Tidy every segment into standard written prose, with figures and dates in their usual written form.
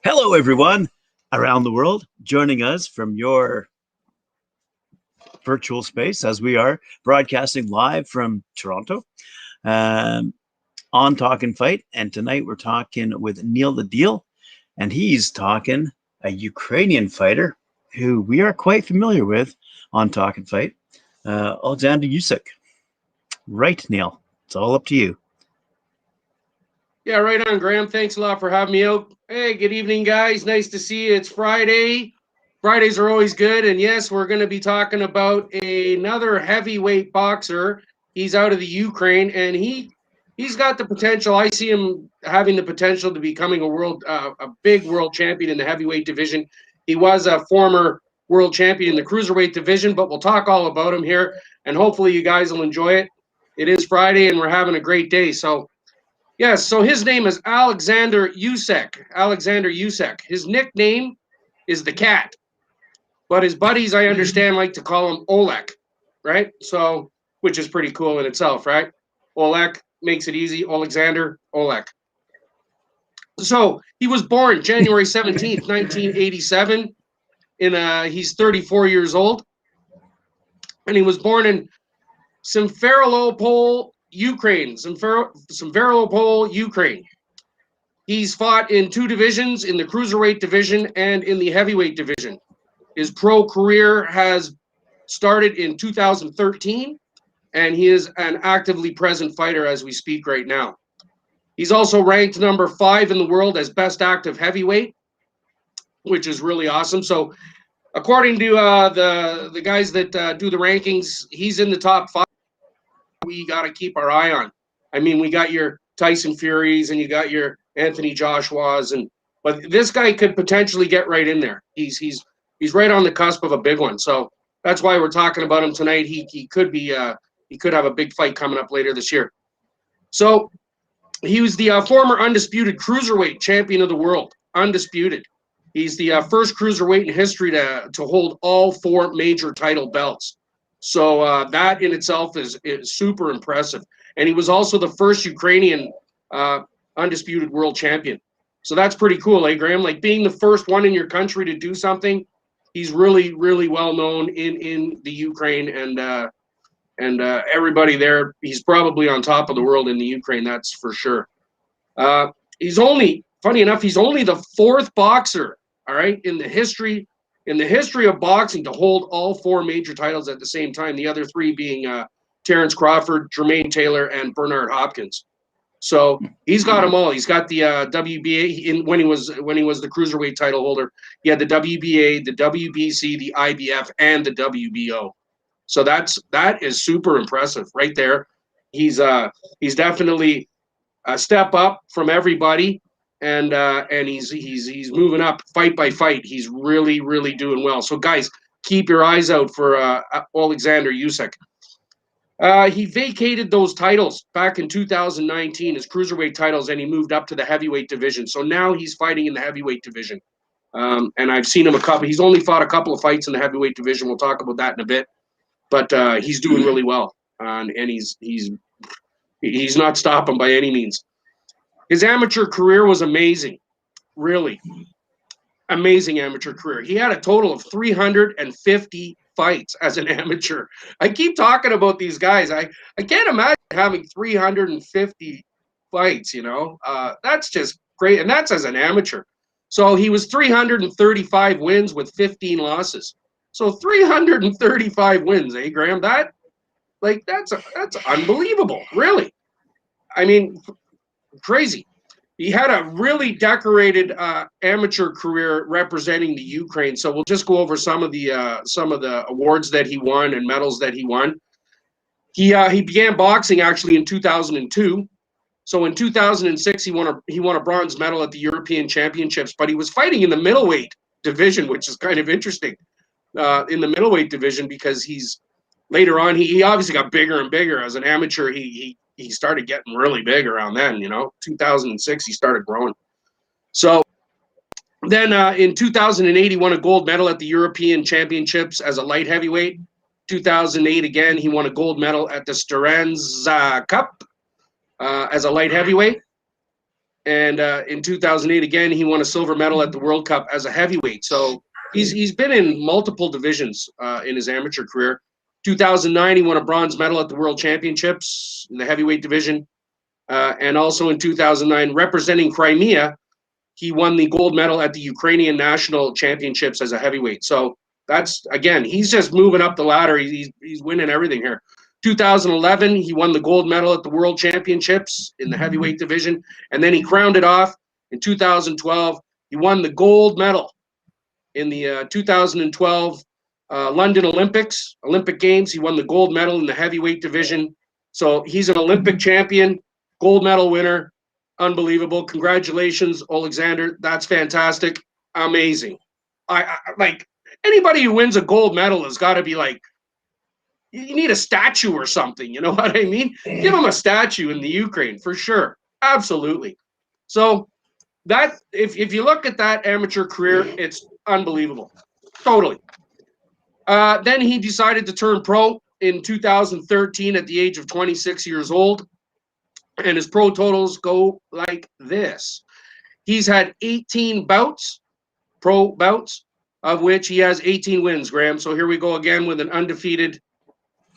Hello, everyone around the world joining us from your virtual space as we are broadcasting live from Toronto um, on Talkin Fight. And tonight we're talking with Neil the Deal, and he's talking a Ukrainian fighter who we are quite familiar with on Talkin Fight, Oleksandr Usyk. Right, Neil? It's all up to you. Yeah, right on, Graham. Thanks a lot for having me out. Hey, good evening, guys. Nice to see you. It's Friday. Fridays are always good. And yes, we're going to be talking about another heavyweight boxer. He's out of the Ukraine, and he's got the potential. I see him having the potential to becoming a big world champion in the heavyweight division. He was a former world champion in the cruiserweight division, but we'll talk all about him here, and hopefully you guys will enjoy it. It is Friday, and we're having a great day. So yes, so his name is Oleksandr Usyk. Oleksandr Usyk. His nickname is the Cat, but his buddies, I understand, like to call him Olek, right? So, which is pretty cool in itself, right? Olek makes it easy. Oleksandr, Olek. So he was born January 17th, 1987. He's 34 years old, and he was born in Simferopol, Ukraine. Simferopol, Ukraine. He's fought in two divisions, in the cruiserweight division and in the heavyweight division. His pro career has started in 2013, and he is an actively present fighter as we speak right now. He's also ranked number 5 in the world as best active heavyweight, which is really awesome. So according to the guys that do the rankings, he's in the top 5. We got to keep our eye on. I mean, we got your Tyson Furies and you got your Anthony Joshua's, but this guy could potentially get right in there. He's right on the cusp of a big one. So that's why we're talking about him tonight. He could have a big fight coming up later this year. So he was the former undisputed cruiserweight champion of the world, undisputed. He's the first cruiserweight in history to hold all 4 major title belts. So that in itself is super impressive. And he was also the first Ukrainian undisputed world champion. So that's pretty cool, eh, Graham? Like being the first one in your country to do something. He's really, really well known in the Ukraine, and everybody there. He's probably on top of the world in the Ukraine, that's for sure. Funny enough, he's only the 4th boxer, all right, in the history of boxing to hold all 4 major titles at the same time. The other 3 being Terrence Crawford, Jermaine Taylor, and Bernard Hopkins. So he's got them all. He's got the WBA when he was the cruiserweight title holder. He had the WBA, the WBC, the IBF, and the WBO. So that is super impressive right there. He's definitely a step up from everybody, and he's moving up fight by fight. He's really, really doing well. So guys, keep your eyes out for Oleksandr Usyk. He vacated those titles back in 2019, his cruiserweight titles, and he moved up to the heavyweight division. So now he's fighting in the heavyweight division. And I've seen him he's only fought a couple of fights in the heavyweight division. We'll talk about that in a bit. But he's doing really well. And he's not stopping by any means. His amateur career was amazing. Really. Amazing amateur career. He had a total of 350 fights as an amateur. I keep talking about these guys. I can't imagine having 350 fights, that's just great. And that's as an amateur. So he was 335 wins with 15 losses. So 335 wins, eh, Graham? That's unbelievable, really. I mean, crazy. He had a really decorated amateur career representing the Ukraine. So we'll just go over some of the awards that he won and medals that he won. He began boxing actually in 2002. So in 2006 he won a bronze medal at the European Championships, but he was fighting in the middleweight division, which is kind of interesting. In the middleweight division, because later on he obviously got bigger and bigger as an amateur. He started getting really big around then, 2006 he started growing. So then in 2008 he won a gold medal at the European Championships as a light heavyweight. 2008 again he won a gold medal at the Steranza Cup as a light heavyweight. And in 2008, again, he won a silver medal at the World Cup as a heavyweight. So he's been in multiple divisions in his amateur career. 2009, he won a bronze medal at the World Championships in the heavyweight division. And also in 2009, representing Crimea, he won the gold medal at the Ukrainian national championships as a heavyweight. So that's, again, he's just moving up the ladder. He's winning everything here. 2011, he won the gold medal at the World Championships in the heavyweight division. And then he crowned it off in 2012. He won the gold medal in the 2012 London Olympic Games. He won the gold medal in the heavyweight division. So he's an Olympic champion, gold medal winner. Unbelievable. Congratulations, Oleksandr. That's fantastic. Amazing. I like anybody who wins a gold medal has got to be like, you need a statue or something. You know what I mean? Give him a statue in the Ukraine for sure. Absolutely. So that if you look at that amateur career, it's unbelievable. Totally. Then he decided to turn pro in 2013 at the age of 26 years old. And his pro totals go like this. He's had 18 bouts, pro bouts, of which he has 18 wins, Graham. So here we go again with an undefeated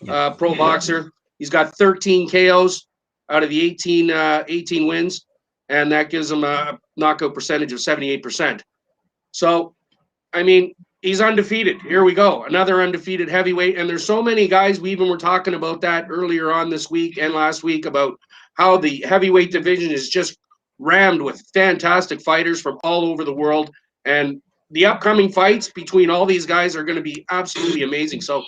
pro boxer. He's got 13 KOs out of the 18 wins, and that gives him a knockout percentage of 78%. So, I mean, he's undefeated. Here we go. Another undefeated heavyweight. And there's so many guys. We even were talking about that earlier on this week and last week about how the heavyweight division is just rammed with fantastic fighters from all over the world. And the upcoming fights between all these guys are going to be absolutely amazing. So,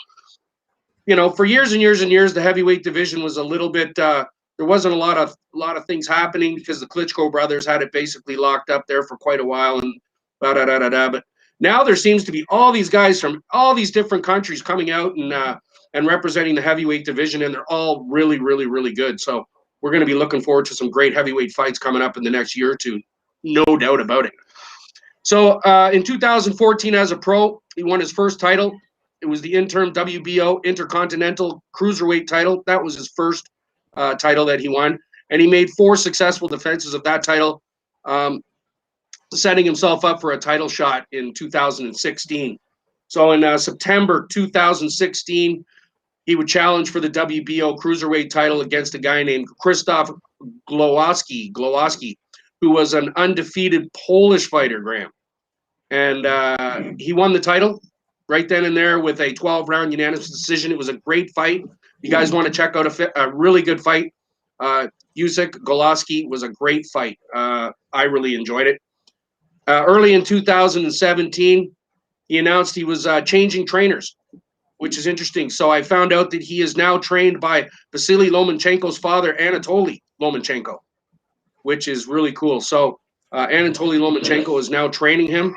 you know, for years and years and years, the heavyweight division was a little bit, there wasn't a lot of things happening because the Klitschko brothers had it basically locked up there for quite a while and da-da-da-da-da. But now there seems to be all these guys from all these different countries coming out and representing the heavyweight division, and they're all really, really, really good. So we're going to be looking forward to some great heavyweight fights coming up in the next year or two. No doubt about it. So in 2014 as a pro, he won his first title. It was the interim WBO Intercontinental Cruiserweight title. That was his first title that he won. And he made 4 successful defenses of that title, setting himself up for a title shot in 2016. So in September 2016, he would challenge for the WBO Cruiserweight title against a guy named Krzysztof Głowacki, who was an undefeated Polish fighter, Graham. And he won the title right then and there with a 12-round unanimous decision. It was a great fight. You guys want to check out a really good fight. Usyk, Głowacki was a great fight. I really enjoyed it. Early in 2017, he announced he was changing trainers, which is interesting. So I found out that he is now trained by Vasily Lomachenko's father, Anatoly Lomachenko, which is really cool. So Anatoly Lomachenko is now training him.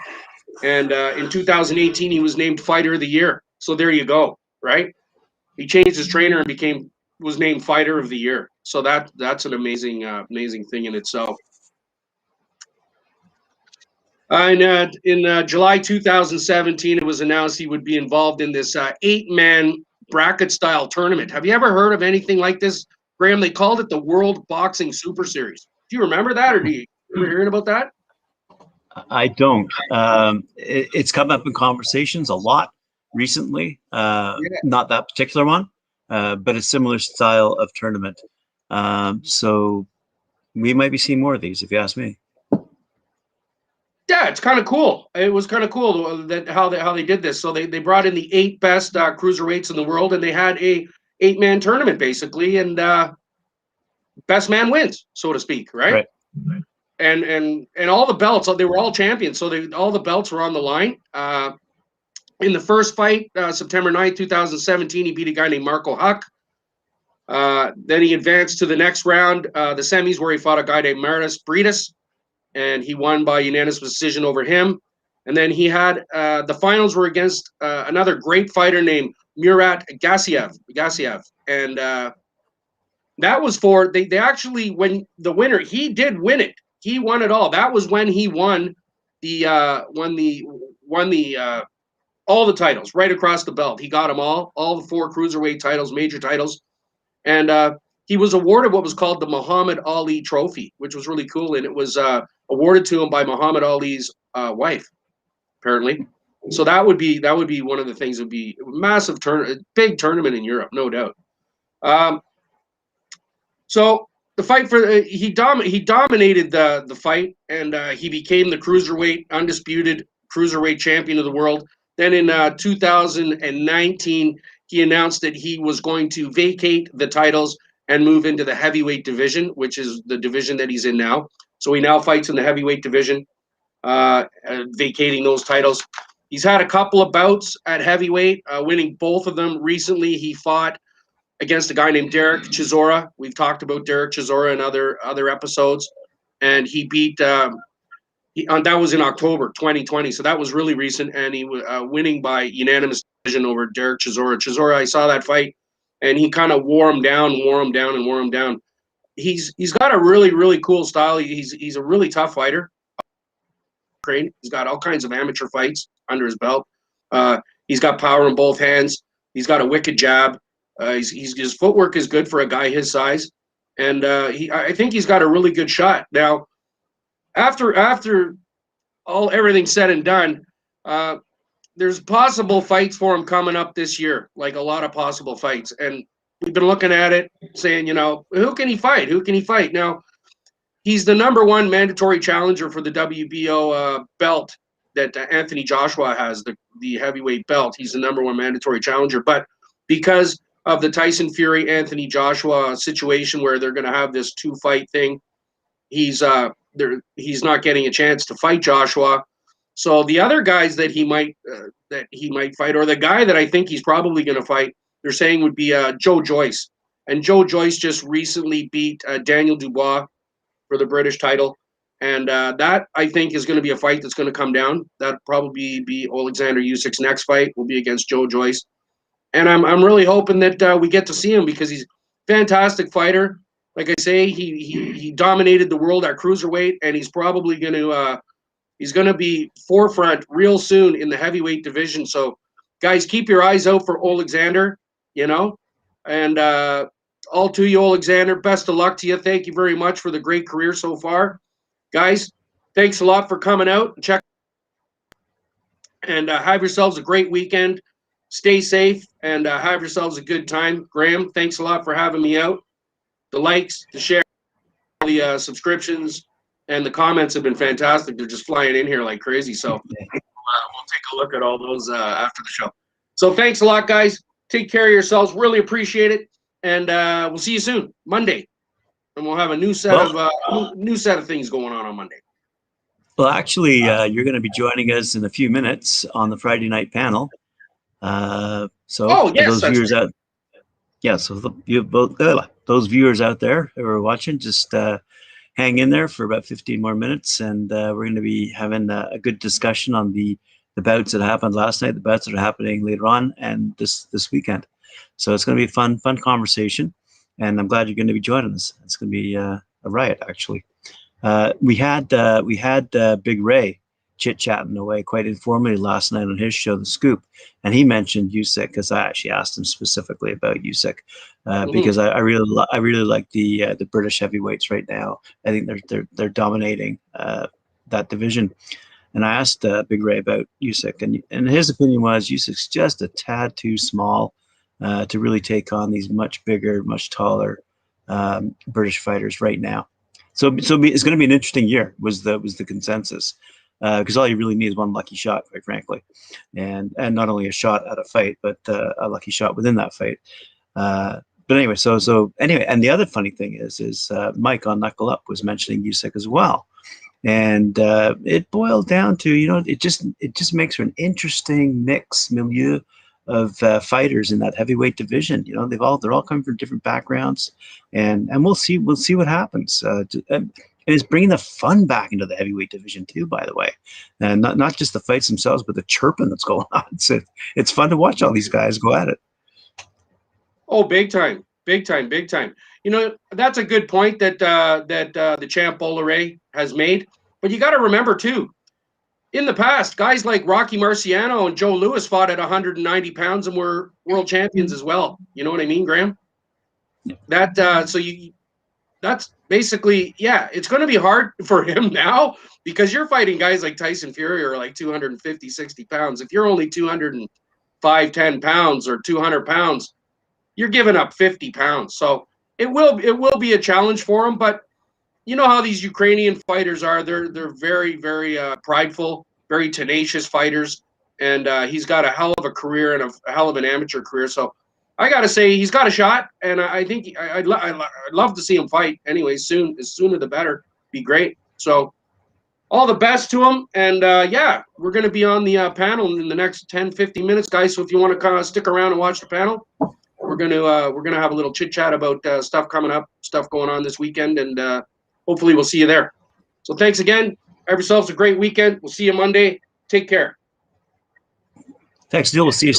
And in 2018, he was named Fighter of the Year. So there you go, right? He changed his trainer and was named Fighter of the Year. So that's an amazing thing in itself. And in July 2017, it was announced he would be involved in this 8-man bracket-style tournament. Have you ever heard of anything like this, Graham? They called it the World Boxing Super Series. Do you remember that, or do you ever heard about that? I don't. It's come up in conversations a lot recently. Not that particular one, but a similar style of tournament. So we might be seeing more of these, if you ask me. Yeah, it's kind of cool. It was kind of cool that how they did this. So they brought in the 8 best cruiserweights in the world, and they had a 8-man tournament basically, and best man wins, so to speak, right? And all the belts, they were all champions, so all the belts were on the line. In the first fight, September 9th, 2017, he beat a guy named Marco Huck. Then he advanced to the next round, the semis, where he fought a guy named Marius Briedis, and he won by unanimous decision over him. And then he had the finals were against another great fighter named Murat Gassiev. And that was for they actually, when the winner, he did win it. He won it all. That was when he won all the titles right across the belt. He got them all the 4 cruiserweight titles, major titles. And he was awarded what was called the Muhammad Ali Trophy, which was really cool, and it was awarded to him by Muhammad Ali's wife, apparently. So that would be one of the things. It would be a massive big tournament in Europe, no doubt. So the fight he dominated the fight, and he became the undisputed cruiserweight champion of the world. Then in 2019, he announced that he was going to vacate the titles and move into the heavyweight division, which is the division that he's in now. So he now fights in the heavyweight division, vacating those titles. He's had a couple of bouts at heavyweight, winning both of them. Recently, he fought against a guy named Derek Chisora. We've talked about Derek Chisora in other episodes, and he beat. That was in October 2020, so that was really recent, and he was winning by unanimous decision over Derek Chisora. Chisora, I saw that fight, and he kind of wore him down. He's got a really, really cool style. He's a really tough fighter. He's got all kinds of amateur fights under his belt. He's got power in both hands. He's got a wicked jab. His footwork is good for a guy his size, and I think he's got a really good shot. Now, after everything's said and done, there's possible fights for him coming up this year, like a lot of possible fights, and we've been looking at it, saying, who can he fight? Who can he fight? Now, he's the #1 mandatory challenger for the WBO belt that Anthony Joshua has, the heavyweight belt. He's the #1 mandatory challenger, but because of the Tyson Fury Anthony Joshua situation where they're going to have this 2-fight thing, he's not getting a chance to fight Joshua. So the other guys that he might fight, or the guy that I think he's probably going to fight, they're saying would be Joe Joyce. And Joe Joyce just recently beat Daniel Dubois for the British title. And that, I think, is going to be a fight that's going to come down. That'll probably be Oleksandr Usyk's next fight, will be against Joe Joyce. And I'm really hoping that we get to see him, because he's a fantastic fighter. Like I say, he dominated the world at cruiserweight, and he's probably going to be forefront real soon in the heavyweight division. So, guys, keep your eyes out for Oleksandr, and all to you, Oleksandr. Best of luck to you. Thank you very much for the great career so far. Guys, thanks a lot for coming out and check. And have yourselves a great weekend. Stay safe and have yourselves a good time. Graham, thanks a lot for having me out. The likes, the share, the subscriptions, and the comments have been fantastic. They're just flying in here like crazy. So we'll take a look at all those after the show. So thanks a lot, guys. Take care of yourselves. Really appreciate it. And we'll see you soon, Monday. And we'll have a new set of things going on Monday. Well, actually, you're going to be joining us in a few minutes on the Friday night panel. Those viewers out, those viewers out there who are watching, just hang in there for about 15 more minutes, and we're going to be having a good discussion on the bouts that happened last night, the bouts that are happening later on, and this weekend. So it's going to be a fun conversation, and I'm glad you're going to be joining us. It's going to be a riot, actually. We had Big Ray chit-chatting away quite informally last night on his show, The Scoop, and he mentioned Usyk, because I actually asked him specifically about Usyk, because I really like the British heavyweights right now. I think they're dominating that division, and I asked Big Ray about Usyk, and his opinion was Usyk's just a tad too small to really take on these much bigger, much taller British fighters right now. So it's going to be an interesting year, was the consensus. Because all you really need is one lucky shot, quite frankly, and not only a shot at a fight, but a lucky shot within that fight. But anyway, so anyway, and the other funny thing is Mike on Knuckle Up was mentioning Usyk as well, and it boiled down to it just makes for an interesting milieu of fighters in that heavyweight division. They're all coming from different backgrounds, and we'll see what happens. And it's bringing the fun back into the heavyweight division too, by the way, and not just the fights themselves, but the chirping that's going on. It's fun to watch all these guys go at it. Oh, big time. That's a good point that the champ Bolloré has made. But you got to remember too, in the past, guys like Rocky Marciano and Joe Louis fought at 190 pounds and were world champions as well. You know what I mean, Graham? That's basically, yeah, it's going to be hard for him now because you're fighting guys like Tyson Fury or like 250, 60 pounds. If you're only 205, 10 pounds or 200 pounds, you're giving up 50 pounds. So it will be a challenge for him. But you know how these Ukrainian fighters are. They're very, very prideful, very tenacious fighters. And he's got a hell of a career and a hell of an amateur career. So I got to say he's got a shot, and I think I'd love to see him fight anyway soon. As sooner the better. Be great. So all the best to him. And yeah, we're going to be on the panel in the next 10, 15 minutes, guys. So if you want to kind of stick around and watch the panel, we're going to have a little chit chat about stuff coming up, stuff going on this weekend, and hopefully we'll see you there. So thanks again. Have yourselves a great weekend. We'll see you Monday. Take care. Thanks, Neil. We'll see you soon.